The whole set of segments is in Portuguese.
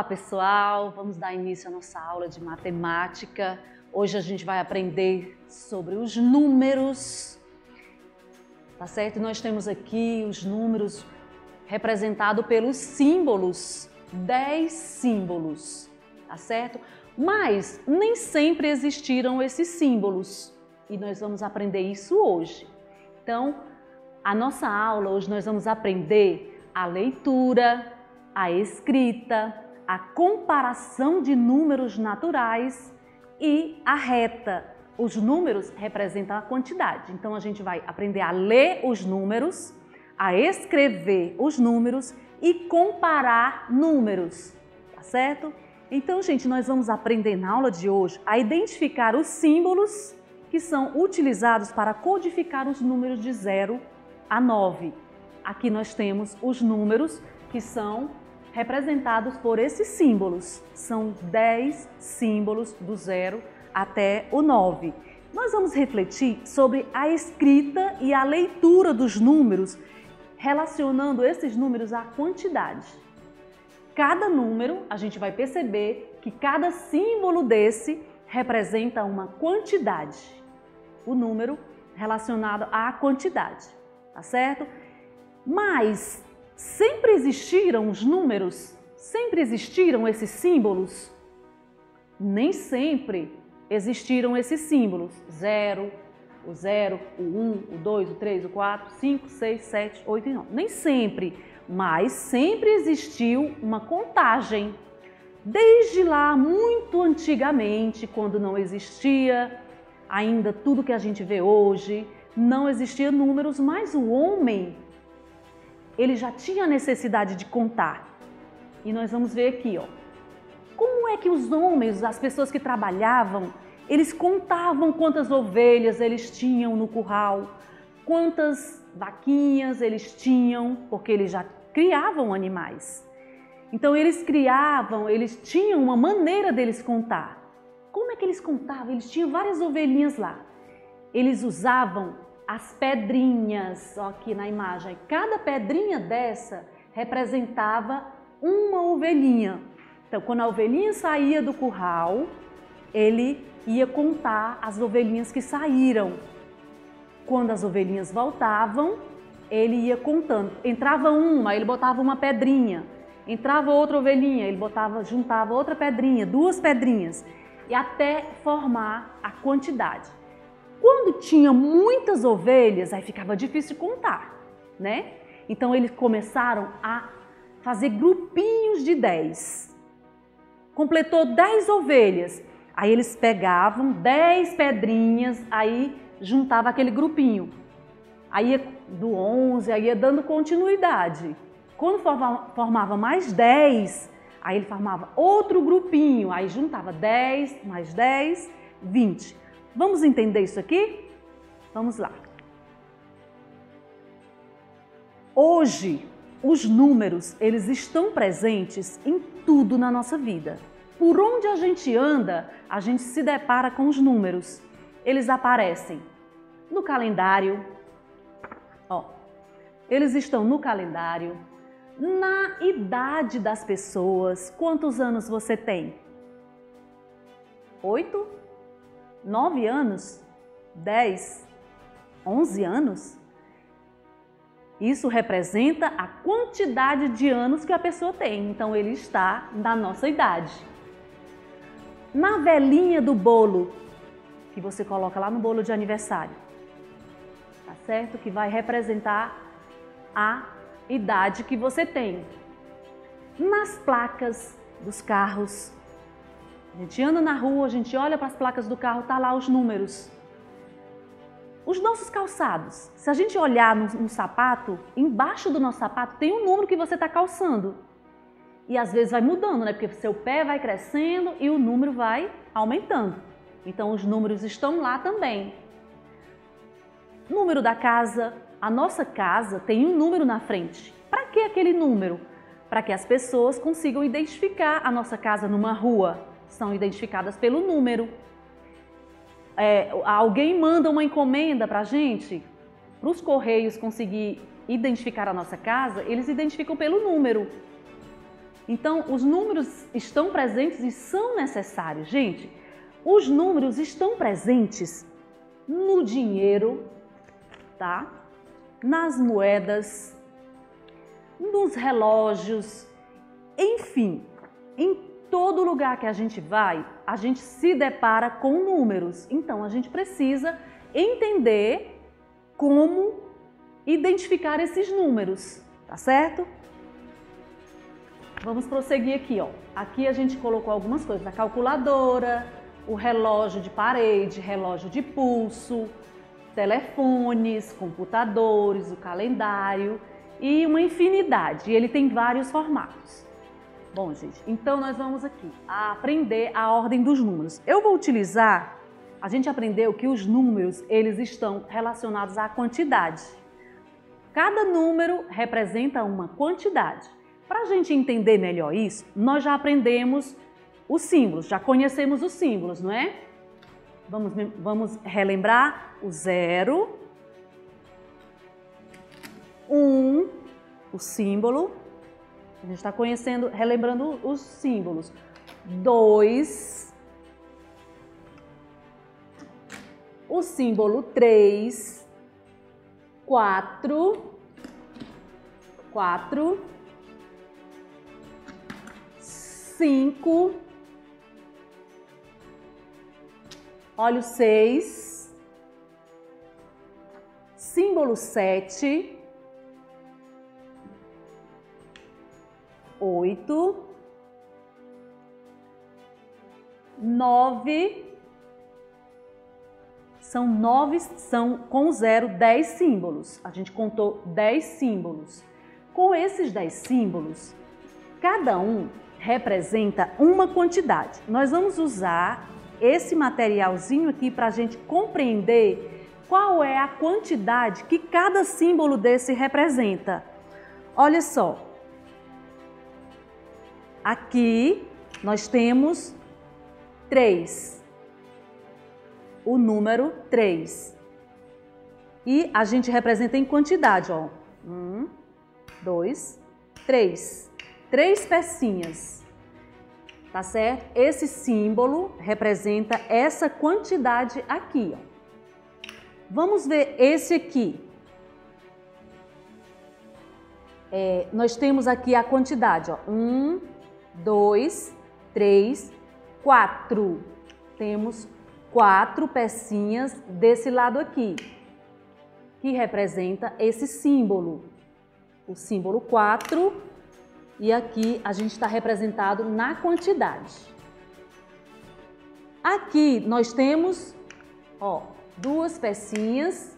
Olá pessoal, vamos dar início à nossa aula de matemática. Hoje a gente vai aprender sobre os números, tá certo? Nós temos aqui os números representados pelos símbolos, 10 símbolos, tá certo? Mas nem sempre existiram esses símbolos e nós vamos aprender isso hoje. Então, a nossa aula hoje nós vamos aprender a leitura, a escrita, a comparação de números naturais e a reta. Os números representam a quantidade. Então, a gente vai aprender a ler os números, a escrever os números e comparar números, tá certo? Então, gente, nós vamos aprender na aula de hoje a identificar os símbolos que são utilizados para codificar os números de 0 a 9. Aqui nós temos os números que são representados por esses símbolos. São 10 símbolos do 0 até o 9. Nós vamos refletir sobre a escrita e a leitura dos números, relacionando esses números à quantidade. Cada número, a gente vai perceber que cada símbolo desse representa uma quantidade. O número relacionado à quantidade, tá certo? Mas sempre existiram os números? Sempre existiram esses símbolos? Nem sempre existiram esses símbolos. 0, o 0, o 1, o 2, o 3, o 4, 5, 6, 7, 8 e 9. Nem sempre, mas sempre existiu uma contagem. Desde lá, muito antigamente, quando não existia ainda tudo que a gente vê hoje, não existia números, mas o homem ele já tinha necessidade de contar. E nós vamos ver aqui, ó. Como é que os homens, as pessoas que trabalhavam, eles contavam quantas ovelhas eles tinham no curral, quantas vaquinhas eles tinham, porque eles já criavam animais. Então eles criavam, eles tinham uma maneira deles contar. Como é que eles contavam? Eles tinham várias ovelhinhas lá. Eles usavam as pedrinhas, ó, aqui na imagem. Cada pedrinha dessa representava uma ovelhinha. Então, quando a ovelhinha saía do curral, ele ia contar as ovelhinhas que saíram. Quando as ovelhinhas voltavam, ele ia contando. Entrava uma, ele botava uma pedrinha. Entrava outra ovelhinha, ele juntava outra pedrinha, 2 pedrinhas, e até formar a quantidade. Quando tinha muitas ovelhas, aí ficava difícil de contar, né? Então eles começaram a fazer grupinhos de 10. Completou 10 ovelhas, aí eles pegavam 10 pedrinhas, aí juntava aquele grupinho. Aí ia do 11, aí ia dando continuidade. Quando formava mais 10, aí ele formava outro grupinho, aí juntava 10, mais 10, 20. Vamos entender isso aqui? Vamos lá. Hoje, os números, eles estão presentes em tudo na nossa vida. Por onde a gente anda, a gente se depara com os números. Eles aparecem no calendário, ó. Eles estão no calendário, na idade das pessoas. Quantos anos você tem? 8? 9 anos? 10? 11 anos? Isso representa a quantidade de anos que a pessoa tem. Então, ele está na nossa idade. Na velinha do bolo, que você coloca lá no bolo de aniversário, tá certo? Que vai representar a idade que você tem. Nas placas dos carros, a gente anda na rua, a gente olha para as placas do carro, tá lá os números. Os nossos calçados, se a gente olhar no sapato, embaixo do nosso sapato tem um número que você está calçando. E às vezes vai mudando, né? Porque seu pé vai crescendo e o número vai aumentando. Então os números estão lá também. Número da casa, a nossa casa tem um número na frente. Para que aquele número? Para que as pessoas consigam identificar a nossa casa numa rua. São identificadas pelo número. Alguém manda uma encomenda para a gente, para os correios conseguir identificar a nossa casa, eles identificam pelo número. Então, os números estão presentes e são necessários. Gente, os números estão presentes no dinheiro, tá? Nas moedas, nos relógios, enfim, em todo lugar que a gente vai, a gente se depara com números. Então, a gente precisa entender como identificar esses números, tá certo? Vamos prosseguir aqui, ó. Aqui a gente colocou algumas coisas, a calculadora, o relógio de parede, relógio de pulso, telefones, computadores, o calendário e uma infinidade. E ele tem vários formatos. Bom, gente, então nós vamos aqui aprender a ordem dos números. Eu vou utilizar, a gente aprendeu que os números, eles estão relacionados à quantidade. Cada número representa uma quantidade. Para a gente entender melhor isso, nós já aprendemos os símbolos, já conhecemos os símbolos, não é? Vamos relembrar o 0, 1, o símbolo. A gente está conhecendo, relembrando os símbolos. 2, o símbolo 3, 4, 5, olha o 6, símbolo 7, 8, 9, são com 0, 10 símbolos. A gente contou 10 símbolos. Com esses 10 símbolos, cada um representa uma quantidade. Nós vamos usar esse materialzinho aqui para a gente compreender qual é a quantidade que cada símbolo desse representa. Olha só. Aqui nós temos 3, o número 3. E a gente representa em quantidade, ó. 1, 2, 3. 3 pecinhas, tá certo? Esse símbolo representa essa quantidade aqui, ó. Vamos ver esse aqui. Nós temos aqui a quantidade, ó. 1, 2, 3, 4. Temos 4 pecinhas desse lado aqui, que representa esse símbolo. O símbolo 4, e aqui a gente está representado na quantidade. Aqui nós temos, ó, 2 pecinhas,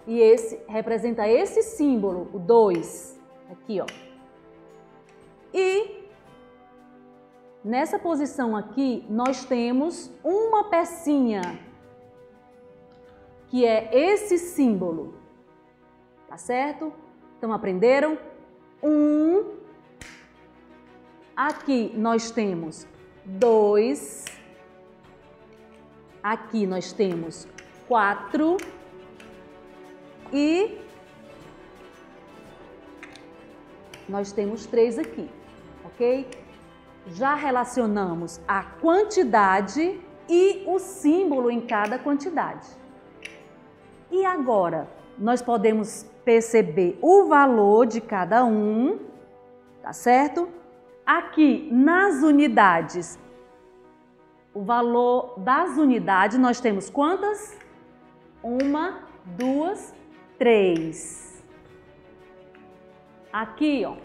e esse representa esse símbolo, o 2, aqui, ó. E nessa posição aqui, nós temos uma pecinha, que é esse símbolo, tá certo? Então, aprenderam? 1, aqui nós temos 2, aqui nós temos 4 e nós temos 3 aqui, ok? Já relacionamos a quantidade e o símbolo em cada quantidade. E agora, nós podemos perceber o valor de cada um, tá certo? Aqui nas unidades, o valor das unidades, nós temos quantas? 1, 2, 3. Aqui, ó,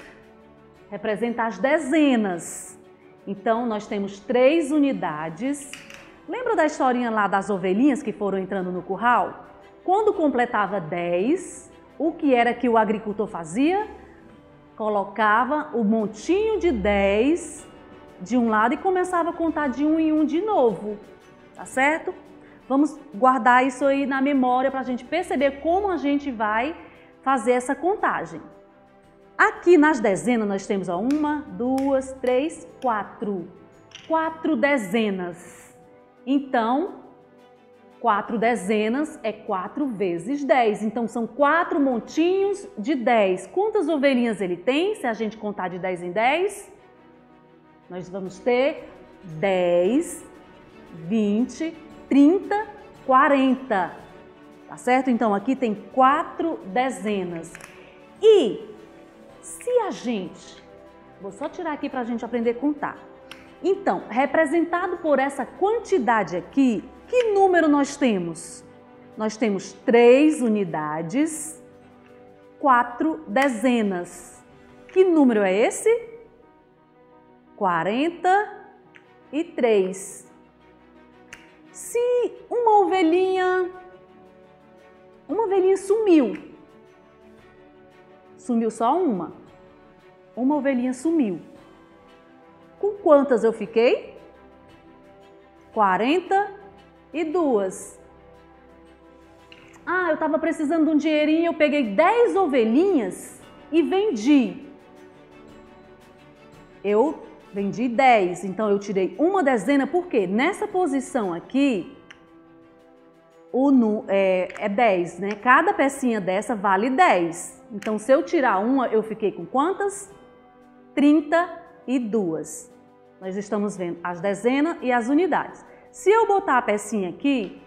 representa as dezenas. Então, nós temos 3 unidades. Lembra da historinha lá das ovelhinhas que foram entrando no curral? Quando completava 10, o que era que o agricultor fazia? Colocava o montinho de 10 de um lado e começava a contar de 1 em 1 de novo, tá certo? Vamos guardar isso aí na memória para a gente perceber como a gente vai fazer essa contagem. Aqui nas dezenas nós temos 1, 2, 3, 4. 4 dezenas. Então, 4 dezenas é 4 vezes 10. Então, são 4 montinhos de 10. Quantas ovelhinhas ele tem, se a gente contar de 10 em 10? Nós vamos ter 10, 20, 30, 40. Tá certo? Então, aqui tem 4 dezenas. E se a gente... Vou só tirar aqui para a gente aprender a contar. Então, representado por essa quantidade aqui, que número nós temos? Nós temos 3 unidades, 4 dezenas. Que número é esse? 43. Se uma ovelhinha sumiu só uma ovelhinha sumiu. Com quantas eu fiquei? 42. Ah, eu estava precisando de um dinheirinho, eu peguei 10 ovelhinhas e vendi. Eu vendi 10, então eu tirei uma dezena, porque nessa posição aqui, é 10, né? Cada pecinha dessa vale 10. Então, se eu tirar uma, eu fiquei com quantas? 32. Nós estamos vendo as dezenas e as unidades. Se eu botar a pecinha aqui,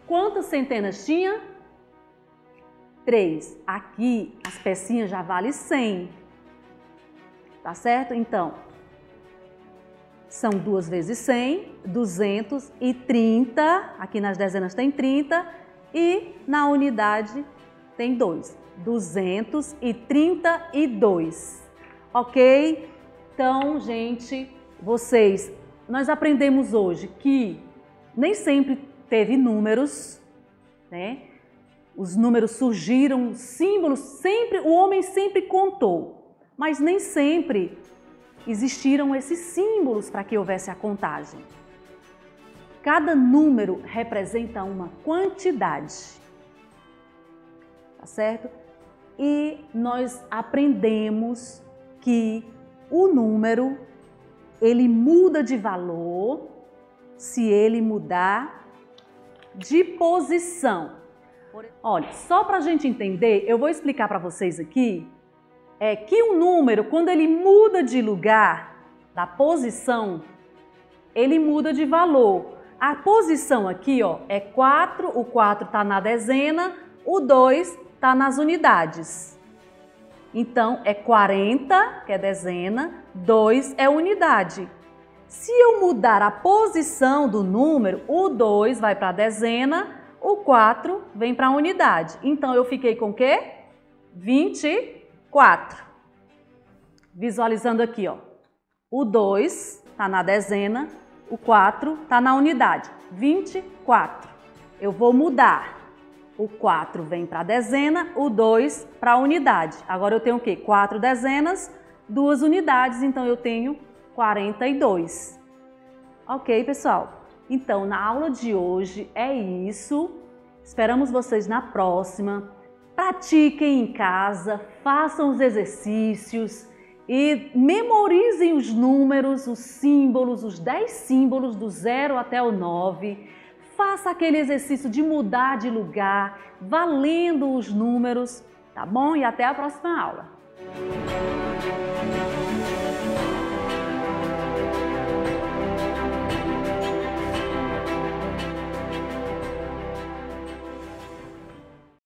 quantas centenas tinha? 3. Aqui, as pecinhas já valem 100. Tá certo? Então, são 2 vezes 100, 230. Aqui nas dezenas tem 30 e na unidade tem 2. 232. Ok? Então, gente, nós aprendemos hoje que nem sempre teve números, né? Os números surgiram, símbolos, o homem sempre contou, mas nem sempre existiram esses símbolos para que houvesse a contagem. Cada número representa uma quantidade, tá certo? E nós aprendemos que o número, ele muda de valor se ele mudar de posição. Olha, só para a gente entender, eu vou explicar para vocês aqui, que um número, quando ele muda de lugar, da posição, ele muda de valor. A posição aqui, ó, é 4, o 4 está na dezena, o 2 está nas unidades. Então, é 40, que é dezena, 2 é unidade. Se eu mudar a posição do número, o 2 vai para a dezena, o 4 vem para a unidade. Então, eu fiquei com o quê? 24. Visualizando aqui, ó. O 2 está na dezena, o 4 está na unidade. 24. Eu vou mudar. O 4 vem para a dezena, o 2 para a unidade. Agora eu tenho o quê? 4 dezenas, 2 unidades, então eu tenho 42. Ok, pessoal? Então, na aula de hoje é isso. Esperamos vocês na próxima. Pratiquem em casa, façam os exercícios e memorizem os números, os símbolos, os 10 símbolos do 0 até o 9. Faça aquele exercício de mudar de lugar, valendo os números, tá bom? E até a próxima aula.